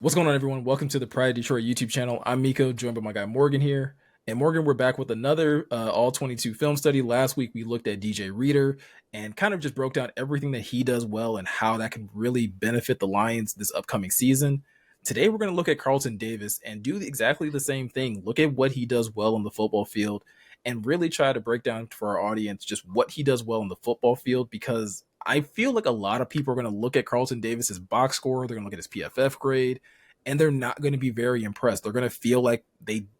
What's going on, everyone? Welcome to the Pride Detroit YouTube channel. I'm Meko, joined by my guy Morgan here. And Morgan, we're back with another All-22 film study. Last week, we looked at DJ Reader and kind of just broke down everything that he does well and how that can really benefit the Lions this upcoming season. Today, we're going to look at Carlton Davis and do exactly the same thing. Look at what he does well on the football field and really try to break down for our audience just what he does well on the football field, because I feel like a lot of people are going to look at Carlton Davis's box score, they're going to look at his PFF grade, and they're not going to be very impressed. They're going to feel like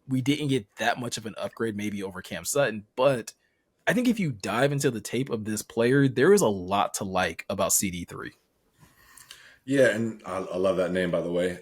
we didn't get that much of an upgrade maybe over Cam Sutton. But I think if you dive into the tape of this player, there is a lot to like about CD3. Yeah, and I love that name, by the way.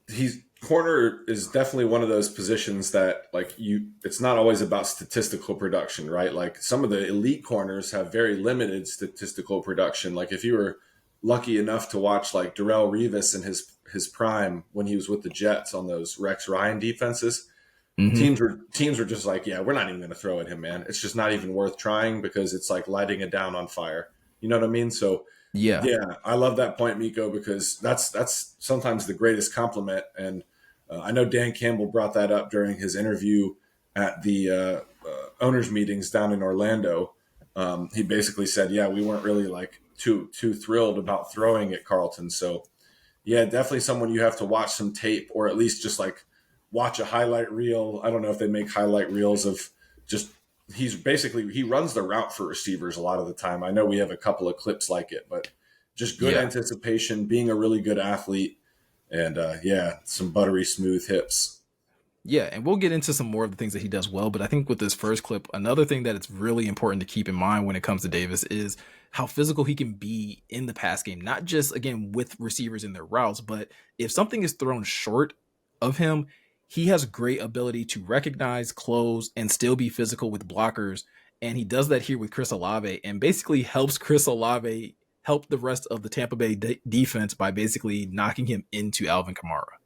He's corner is definitely one of those positions that it's not always about statistical production, right? Like some of the elite corners have very limited statistical production. Like if you were lucky enough to watch like Darrelle Revis in his prime when he was with the Jets on those Rex Ryan defenses, teams were just like, yeah, we're not even going to throw at him, man. It's just not even worth trying because it's like lighting it down on fire. You know what I mean? So Yeah. yeah, I love that point, Miko, because that's sometimes the greatest compliment. And I know Dan Campbell brought that up during his interview at the owners meetings down in Orlando. He basically said, yeah, we weren't really like too thrilled about throwing at Carlton. So yeah, definitely someone you have to watch some tape, or at least just like watch a highlight reel. I don't know if they make highlight reels of just he runs the route for receivers a lot of the time. I know we have a couple of clips like it, but just good anticipation, being a really good athlete, and some buttery smooth hips. Yeah, and we'll get into some more of the things that he does well. But I think with this first clip, another thing that it's really important to keep in mind when it comes to Davis is how physical he can be in the pass game, not just, again, with receivers in their routes, but if something is thrown short of him, he has great ability to recognize, close, and still be physical with blockers. And he does that here with Chris Olave and basically helps Chris Olave help the rest of the Tampa Bay defense by basically knocking him into Alvin Kamara.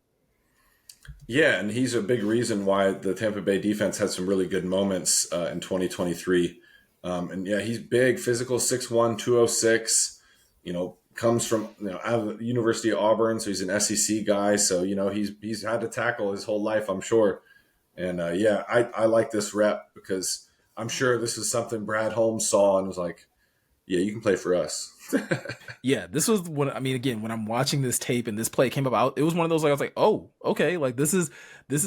Yeah, and he's a big reason why the Tampa Bay defense had some really good moments in 2023. And yeah, he's big, physical, 6'1", 206. Comes from out of the University of Auburn, so he's an SEC guy. So he's had to tackle his whole life, I'm sure. And I like this rep because I'm sure this is something Brad Holmes saw and was like, yeah, you can play for us. Yeah, this was again, when I'm watching this tape and this play came about, it was one of those, like, I was like, oh, okay, like this is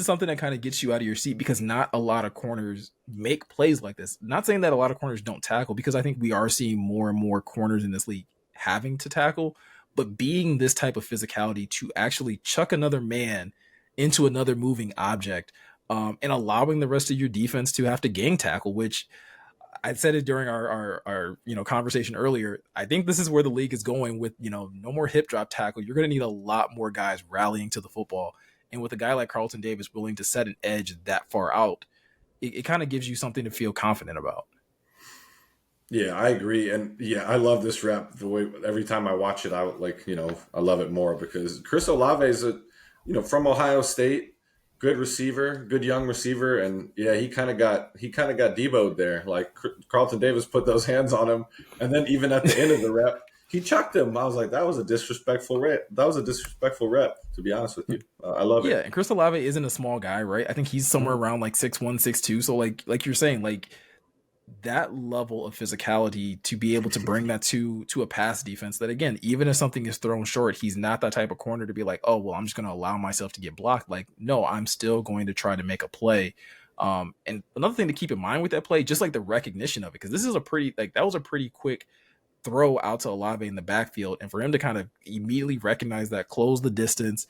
something that kind of gets you out of your seat, because not a lot of corners make plays like this. Not saying that a lot of corners don't tackle, because I think we are seeing more and more corners in this league having to tackle, but being this type of physicality to actually chuck another man into another moving object, and allowing the rest of your defense to have to gang tackle, which I said it during our conversation earlier. I think this is where the league is going with, no more hip drop tackle. You're going to need a lot more guys rallying to the football. And with a guy like Carlton Davis willing to set an edge that far out, it kind of gives you something to feel confident about. Yeah, I agree. And yeah, I love this rep. The way every time I watch it, I love it more because Chris Olave is from Ohio State, good receiver, good young receiver. And yeah, he kind of got Debo'd there. Like Carlton Davis put those hands on him. And then even at the end of the rep, he chucked him. I was like, that was a disrespectful rep. To be honest with you. I love Yeah, it. and Chris Olave isn't a small guy, right? I think he's somewhere around like 6'1", 6'2". So like you're saying, like that level of physicality to be able to bring that to a pass defense that, again, even if something is thrown short, he's not that type of corner to be like, oh, well, I'm just going to allow myself to get blocked. Like, no, I'm still going to try to make a play. And another thing to keep in mind with that play, just like the recognition of it, because this is that was a pretty quick throw out to Olave in the backfield. And for him to kind of immediately recognize that, close the distance,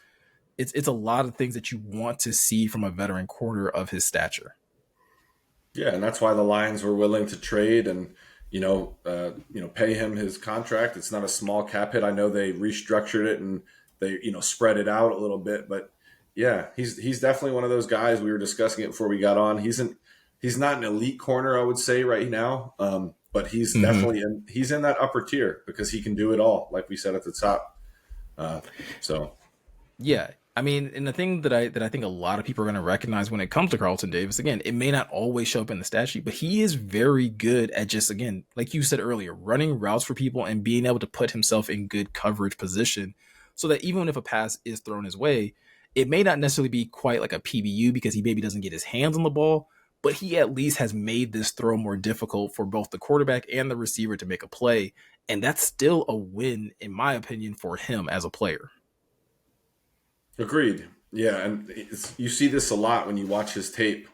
it's a lot of things that you want to see from a veteran corner of his stature. Yeah, and that's why the Lions were willing to trade and pay him his contract. It's not a small cap hit. I know they restructured it and they spread it out a little bit, but yeah, he's definitely one of those guys. We were discussing it before we got on. He's not an elite corner, I would say, right now, but he's definitely he's in that upper tier because he can do it all, like we said at the top. So Yeah. I mean, and the thing that I think a lot of people are going to recognize when it comes to Carlton Davis, again, it may not always show up in the stat sheet, but he is very good at just, again, like you said earlier, running routes for people and being able to put himself in good coverage position so that even if a pass is thrown his way, it may not necessarily be quite like a PBU because he maybe doesn't get his hands on the ball, but he at least has made this throw more difficult for both the quarterback and the receiver to make a play. And that's still a win, in my opinion, for him as a player. Agreed. Yeah, and you see this a lot when you watch his tape.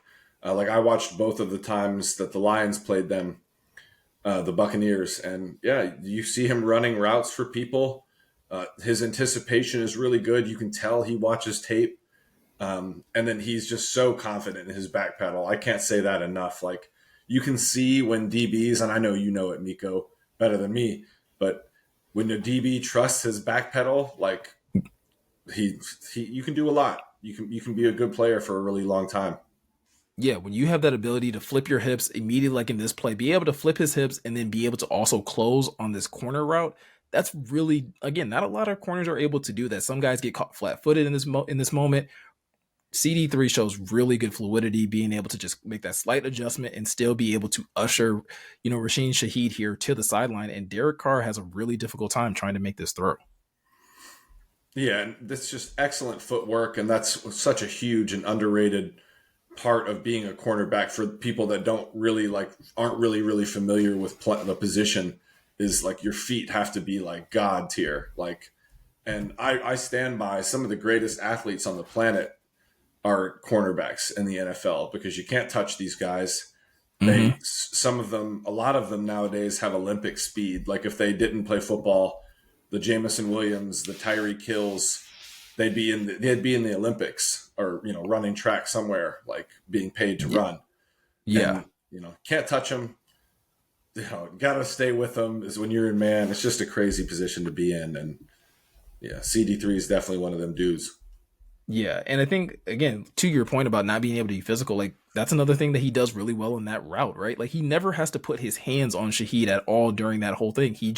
Like I watched both of the times that the Lions played them, the Buccaneers, and yeah, you see him running routes for people. His anticipation is really good. You can tell he watches tape, and then he's just so confident in his back pedal. I can't say that enough. Like you can see when DBs, and I know you know it, Meko, better than me, but when the DB trusts his back pedal, like he you can do a lot. You can be a good player for a really long time. Yeah, when you have that ability to flip your hips immediately, like in this play, be able to flip his hips and then be able to also close on this corner route. That's really, again, not a lot of corners are able to do that. Some guys get caught flat-footed in this moment. CD3 shows really good fluidity, being able to just make that slight adjustment and still be able to usher, Rasheen Shaheed here to the sideline. And Derek Carr has a really difficult time trying to make this throw. Yeah, and that's just excellent footwork, and that's such a huge and underrated part of being a cornerback for people that don't really aren't really familiar with the position. Is like your feet have to be like God tier. Like, and I stand by some of the greatest athletes on the planet are cornerbacks in the NFL because you can't touch these guys. Some of them, a lot of them nowadays have Olympic speed. Like if they didn't play football, the Jamison Williams, the Tyreek Hills, they'd be in the Olympics or running track somewhere, like being paid to run. Yeah. And can't touch them. Gotta stay with them. Is when you're in man. It's just a crazy position to be in, and yeah, CD3 is definitely one of them dudes. Yeah, and I think again to your point about not being able to be physical, like that's another thing that he does really well in that route, right? Like he never has to put his hands on Shaheed at all during that whole thing. He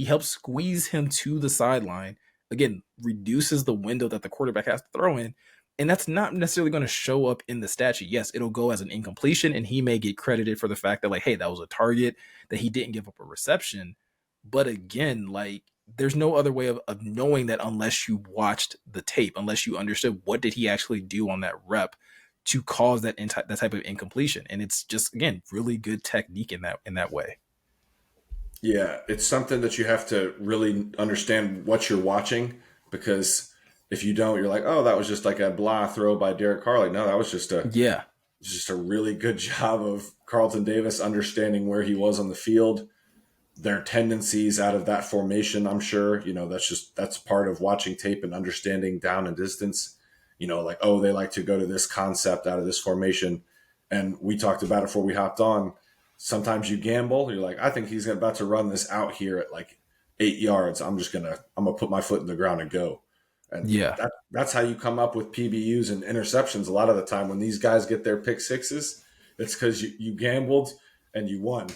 helps squeeze him to the sideline. Again, reduces the window that the quarterback has to throw in, and that's not necessarily going to show up in the stat sheet. Yes, it'll go as an incompletion, and he may get credited for the fact that like, hey, that was a target that he didn't give up a reception. But again, like there's no other way of knowing that unless you watched the tape, unless you understood what did he actually do on that rep to cause that type of incompletion. And it's just again really good technique in that way. Yeah, it's something that you have to really understand what you're watching because if you don't, you're like, oh, that was just like a blah throw by Derek Carr. Like, no, that was Yeah. just a really good job of Carlton Davis understanding where he was on the field, their tendencies out of that formation. I'm sure, that's part of watching tape and understanding down and distance, like, oh, they like to go to this concept out of this formation. And we talked about it before we hopped on. Sometimes you gamble. You're like, I think he's about to run this out here at like 8 yards. I'm gonna put my foot in the ground and go. And Yeah. that's how you come up with PBUs and interceptions. A lot of the time when these guys get their pick sixes, it's because you gambled and you won.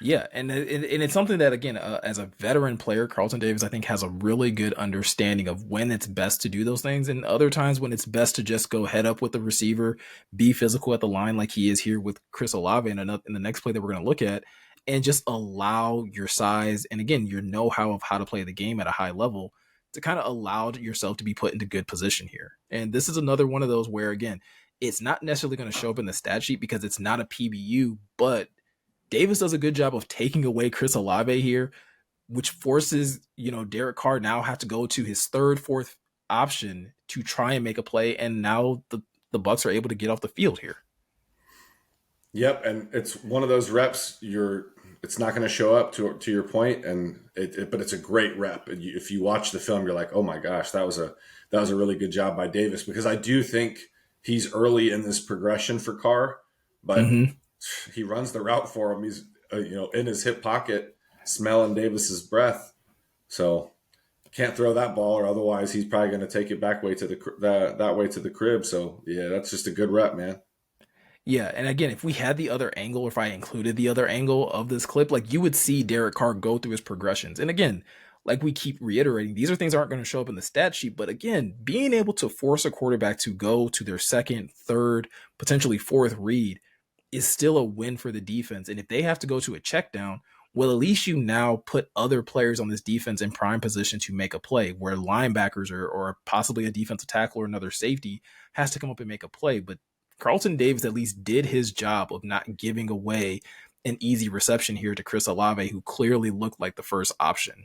Yeah, and it's something that again, as a veteran player, Carlton Davis I think has a really good understanding of when it's best to do those things, and other times when it's best to just go head up with the receiver, be physical at the line like he is here with Chris Olave in the next play that we're going to look at, and just allow your size and again your know-how of how to play the game at a high level to kind of allow yourself to be put into good position here. And this is another one of those where again, it's not necessarily going to show up in the stat sheet because it's not a PBU, but Davis does a good job of taking away Chris Olave here, which forces, Derek Carr now have to go to his third, fourth option to try and make a play. And now the Bucs are able to get off the field here. Yep. And it's one of those reps it's not going to show up to your point, but it's a great rep. And if you watch the film, you're like, oh my gosh, that was a really good job by Davis, because I do think he's early in this progression for Carr, but he runs the route for him. He's in his hip pocket, smelling Davis's breath. So can't throw that ball, or otherwise he's probably going to take it back way to that way to the crib. So yeah, that's just a good rep, man. Yeah, and again, if we had the other angle, or if I included the other angle of this clip, like you would see Derek Carr go through his progressions. And again, like we keep reiterating, these are things that aren't going to show up in the stat sheet. But again, being able to force a quarterback to go to their second, third, potentially fourth read is still a win for the defense. And if they have to go to a check down, Well, at least you now put other players on this defense in prime position to make a play, where linebackers or possibly a defensive tackle or another safety has to come up and make a play. But Carlton Davis at least did his job of not giving away an easy reception here to Chris Olave, who clearly looked like the first option.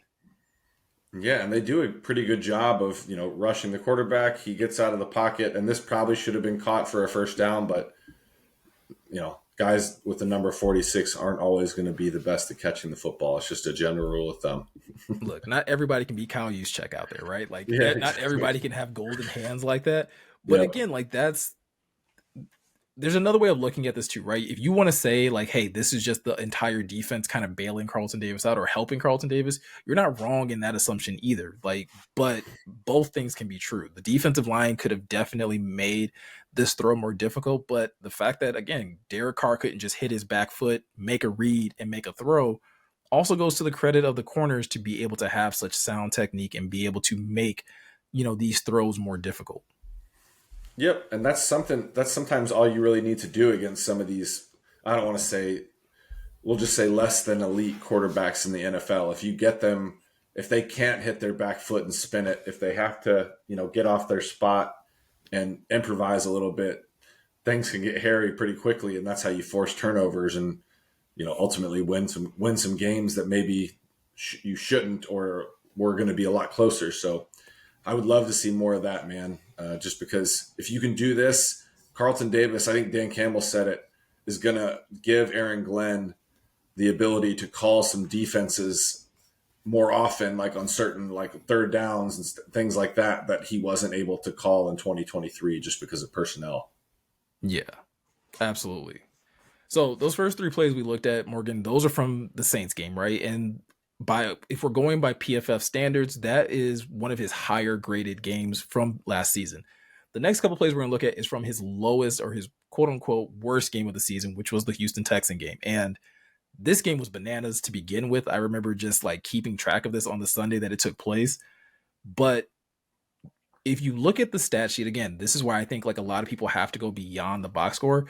Yeah, and they do a pretty good job of, rushing the quarterback. He gets out of the pocket, and this probably should have been caught for a first down, but guys with the number 46 aren't always going to be the best at catching the football. It's just a general rule of thumb. Look, not everybody can be Kyle Juszczyk out there, right? Like, Yeah, not exactly. everybody can have golden hands like that. But Yep. again, like there's another way of looking at this too, right? If you want to say like, hey, this is just the entire defense kind of bailing Carlton Davis out or helping Carlton Davis, you're not wrong in that assumption either. Like, but both things can be true. The defensive line could have definitely made this throw more difficult, but the fact that again, Derek Carr couldn't just hit his back foot, make a read, and make a throw also goes to the credit of the corners to be able to have such sound technique and be able to make, these throws more difficult. Yep, and that's sometimes all you really need to do against some of these. I don't want to say, we'll just say less than elite quarterbacks in the NFL. If you get them, if they can't hit their back foot and spin it, if they have to, get off their spot and improvise a little bit, things can get hairy pretty quickly, and that's how you force turnovers and ultimately win some games that maybe you shouldn't or were going to be a lot closer. So I would love to see more of that, man. Just because if you can do this, Carlton Davis, I think Dan Campbell said it, is going to give Aaron Glenn the ability to call some defenses more often, like on certain like third downs and things like that he wasn't able to call in 2023 just because of personnel. Yeah, absolutely. So those first three plays we looked at, Morgan, those are from the Saints game, right? And if we're going by PFF standards, that is one of his higher graded games from last season. The next couple plays we're going to look at is from his lowest or his quote unquote worst game of the season, which was the Houston Texan game. And this game was bananas to begin with. I remember just like keeping track of this on the Sunday that it took place. But if you look at the stat sheet again, this is why I think like a lot of people have to go beyond the box score.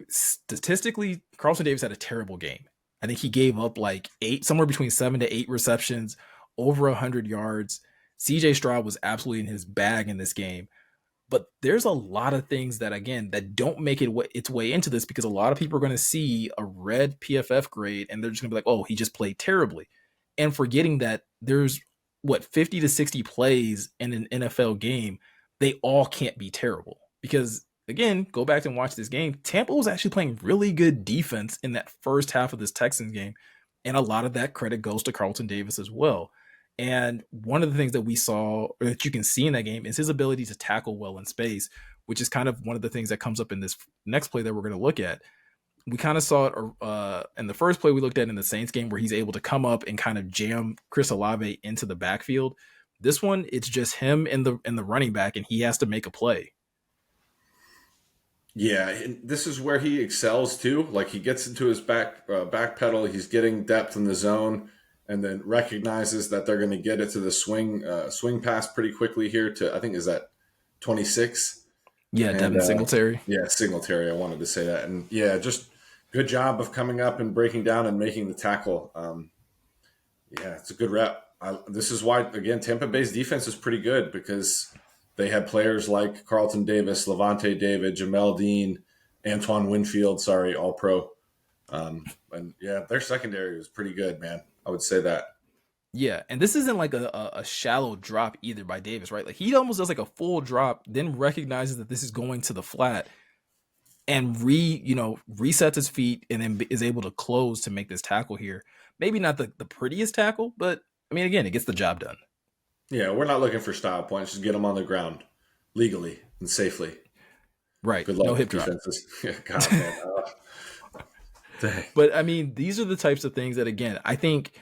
Statistically, Carlton Davis had a terrible game. I think he gave up like somewhere between 7 to 8 receptions, over 100 yards. CJ Stroud was absolutely in his bag in this game. But there's a lot of things that, again, that don't make its way into this because a lot of people are going to see a red PFF grade and they're just going to be like, oh, he just played terribly. And forgetting that there's 50 to 60 plays in an NFL game, they all can't be terrible. Because again, go back and watch this game. Tampa was actually playing really good defense in that first half of this Texans game. And a lot of that credit goes to Carlton Davis as well. And one of the things that we saw, or that you can see in that game, is his ability to tackle well in space, which is kind of one of the things that comes up in this next play that we're going to look at. We kind of saw it in the first play we looked at in the Saints game where he's able to come up and kind of jam Chris Olave into the backfield. This one, it's just him and the running back, and he has to make a play. Yeah, and this is where he excels too. Like he gets into his back pedal, he's getting depth in the zone, and then recognizes that they're going to get it to the swing pass pretty quickly here. To I think is that 26. Yeah, And Devin Singletary. yeah, Singletary. I wanted to say that, and yeah, just good job of coming up and breaking down and making the tackle. Yeah, it's a good rep. This is why again Tampa Bay's defense is pretty good because they had players like Carlton Davis, Levante David, Jamel Dean, Antoine Winfield, all pro. And yeah, their secondary was pretty good, man. I would say that. Yeah, and this isn't like a shallow drop either by Davis, right? Like he almost does like a full drop, then recognizes that this is going to the flat and resets his feet and then is able to close to make this tackle here. Maybe not the prettiest tackle, but I mean, again, it gets the job done. Yeah, we're not looking for style points. Just get them on the ground legally and safely. Right. Good No luck, hip drop. defenses. God, man. Dang. But I mean, these are the types of things that, again, I think,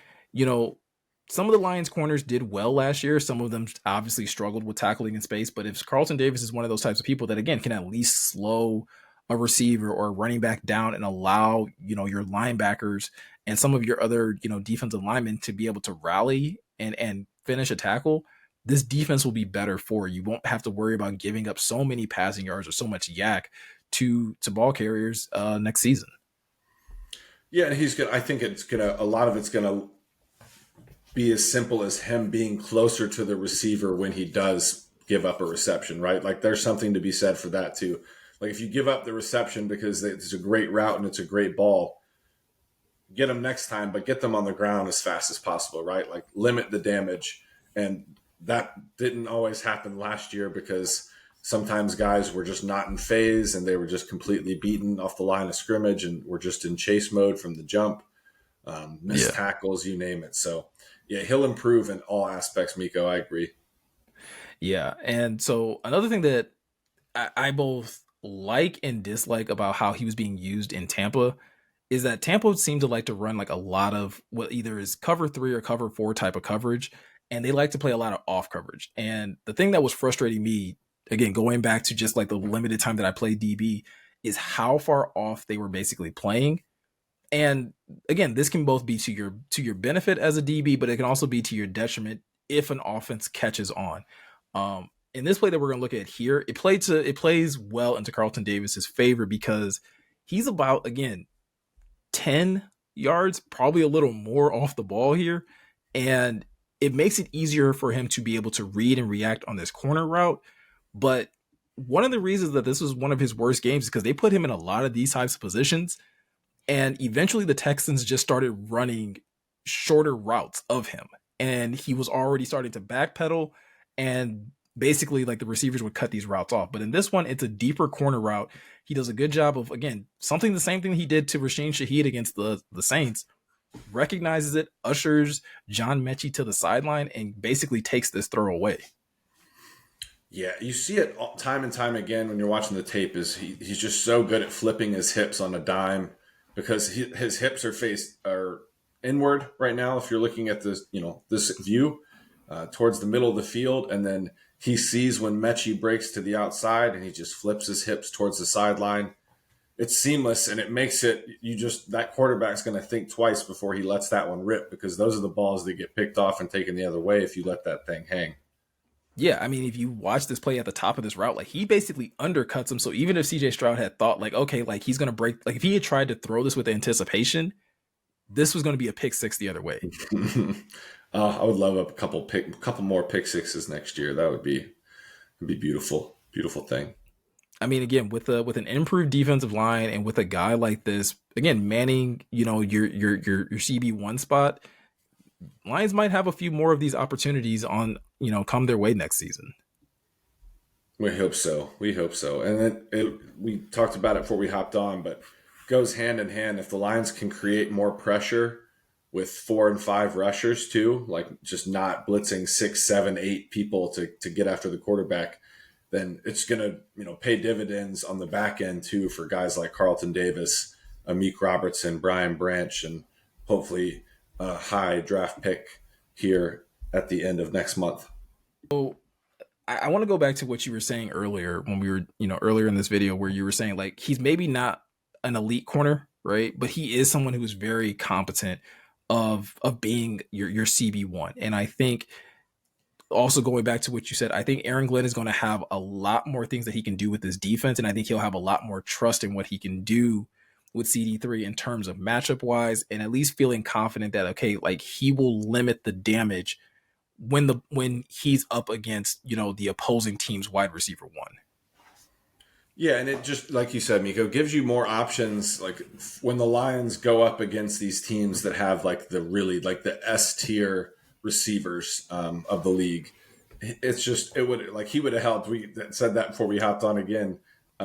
some of the Lions corners did well last year. Some of them obviously struggled with tackling in space. But if Carlton Davis is one of those types of people that, again, can at least slow a receiver or a running back down and allow, your linebackers and some of your other, defensive linemen to be able to rally and finish a tackle, this defense will be better for you. You won't have to worry about giving up so many passing yards or so much yak to ball carriers next season. Yeah, and he's gonna. I think it's gonna. A lot of it's gonna be as simple as him being closer to the receiver when he does give up a reception, right? Like there's something to be said for that too. Like if you give up the reception because it's a great route and it's a great ball, get them next time, but get them on the ground as fast as possible, right? Like limit the damage. And that didn't always happen last year because sometimes guys were just not in phase and they were just completely beaten off the line of scrimmage and were just in chase mode from the jump, missed Yeah. tackles, you name it. So, yeah, he'll improve in all aspects, Miko. I agree. Yeah. And so another thing that I both like and dislike about how he was being used in Tampa is that Tampa seemed to like to run like a lot of what either is cover three or cover four type of coverage. And they like to play a lot of off coverage. And the thing that was frustrating me, again, going back to just like the limited time that I played DB, is how far off they were basically playing. And again, this can both be to your benefit as a DB, but it can also be to your detriment if an offense catches on. In this play that we're going to look at here, it plays well into Carlton Davis's favor because he's about again 10 yards, probably a little more off the ball here, and it makes it easier for him to be able to read and react on this corner route. But one of the reasons that this was one of his worst games is because they put him in a lot of these types of positions and eventually the Texans just started running shorter routes of him. And he was already starting to backpedal and basically like the receivers would cut these routes off. But in this one, it's a deeper corner route. He does a good job of, again, something the same thing he did to Rasheen Shaheed against the Saints, recognizes it, ushers John Mechie to the sideline, and basically takes this throw away. Yeah, you see it time and time again when you're watching the tape. Is he's just so good at flipping his hips on a dime because his hips are inward right now. If you're looking at this, this view towards the middle of the field, and then he sees when Mechie breaks to the outside, and he just flips his hips towards the sideline. It's seamless, and it makes it that quarterback's going to think twice before he lets that one rip because those are the balls that get picked off and taken the other way if you let that thing hang. Yeah, I mean, if you watch this play at the top of this route, like he basically undercuts him. So even if CJ Stroud had thought like, okay, like he's gonna break, like if he had tried to throw this with anticipation, this was gonna be a pick six the other way. I would love a couple more pick sixes next year. That would be beautiful, beautiful thing. I mean, again, with an improved defensive line and with a guy like this, again, manning, your CB1 spot, Lions might have a few more of these opportunities on, come their way next season. We hope so. We hope so. And then we talked about it before we hopped on, but goes hand in hand. If the Lions can create more pressure with 4 and 5 rushers too, like just not blitzing 6, 7, 8 people to get after the quarterback, then it's going to pay dividends on the back end too for guys like Carlton Davis, Amik Robertson, Brian Branch, and hopefully a high draft pick here at the end of next month. So I want to go back to what you were saying earlier when we were, earlier in this video where you were saying like he's maybe not an elite corner, right? But he is someone who is very competent of being your CB1. And I think also going back to what you said, I think Aaron Glenn is going to have a lot more things that he can do with this defense. And I think he'll have a lot more trust in what he can do with CD3 in terms of matchup wise, and at least feeling confident that, okay, like he will limit the damage when he's up against, the opposing team's wide receiver one. Yeah, and it just like you said, Miko, gives you more options. Like when the Lions go up against these teams that have like the S tier receivers of the league, he would have helped. We said that before we hopped on again.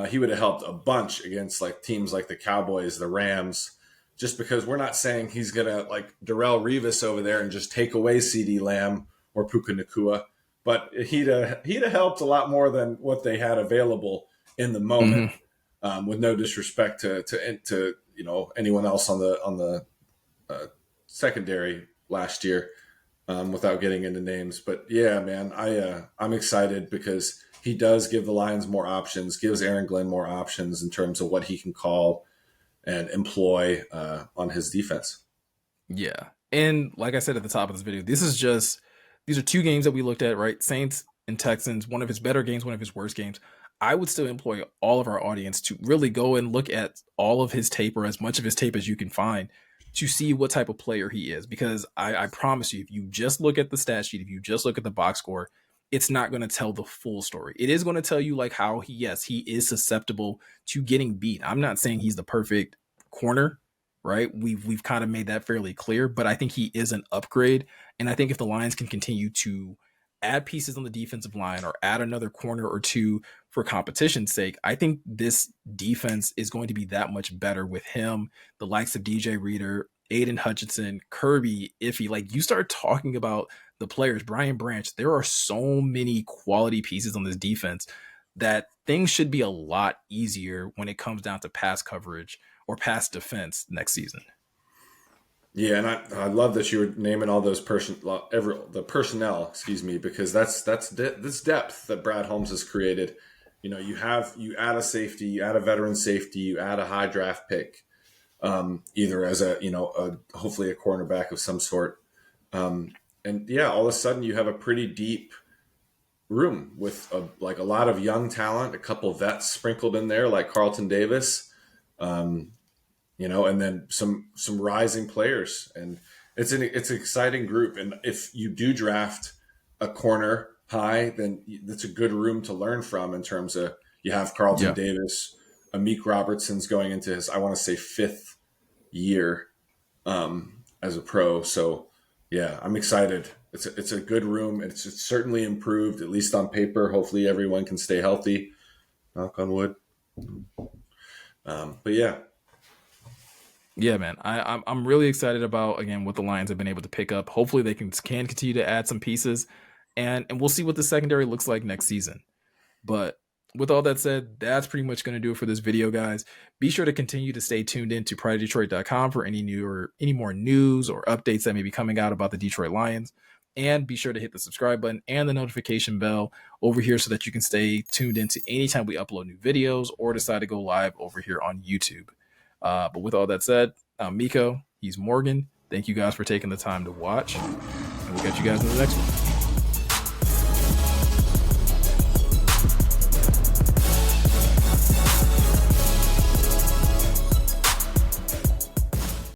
He would have helped a bunch against like teams like the Cowboys, the Rams, just because we're not saying he's gonna like Darrelle Revis over there and just take away CD Lamb or Puka Nakua, but he'd have helped a lot more than what they had available in the moment. Mm-hmm. With no disrespect to anyone else on the secondary last year, without getting into names. But yeah, man, I'm excited because he does give the Lions more options, gives Aaron Glenn more options in terms of what he can call and employ on his defense. Yeah. And like I said at the top of this video, these are two games that we looked at, right? Saints and Texans, one of his better games, one of his worst games. I would still employ all of our audience to really go and look at all of his tape or as much of his tape as you can find to see what type of player he is. Because I promise you, if you just look at the stat sheet, if you just look at the box score, it's not going to tell the full story. It is going to tell you like how he is susceptible to getting beat. I'm not saying he's the perfect corner, right? We've kind of made that fairly clear, but I think he is an upgrade. And I think if the Lions can continue to add pieces on the defensive line or add another corner or two for competition's sake, I think this defense is going to be that much better with him, the likes of DJ Reader, Aiden Hutchinson, Kirby, Iffy. Like you start talking about the players, Brian Branch, there are so many quality pieces on this defense that things should be a lot easier when it comes down to pass coverage or pass defense next season. Yeah, and I love that you were naming all those the personnel, excuse me, because that's this depth that Brad Holmes has created. You know, you add a safety, you add a veteran safety, you add a high draft pick, either as hopefully a cornerback of some sort, and yeah, all of a sudden you have a pretty deep room with a lot of young talent, a couple vets sprinkled in there like Carlton Davis. And then some rising players, and it's an exciting group. And if you do draft a corner high, then that's a good room to learn from in terms of you have Carlton Davis, Amik Robertson's going into his, I want to say, 5th year as a pro. So yeah, I'm excited. It's a good room. It's certainly improved, at least on paper. Hopefully everyone can stay healthy. Knock on wood. But yeah. Yeah, man. I'm really excited about, again, what the Lions have been able to pick up. Hopefully they can continue to add some pieces, and we'll see what the secondary looks like next season. But with all that said, that's pretty much going to do it for this video, guys. Be sure to continue to stay tuned in to PrideDetroit.com for any more news or updates that may be coming out about the Detroit Lions. And be sure to hit the subscribe button and the notification bell over here so that you can stay tuned into anytime we upload new videos or decide to go live over here on YouTube. But with all that said, I'm Meko. He's Morgan. Thank you guys for taking the time to watch. And we'll catch you guys in the next one.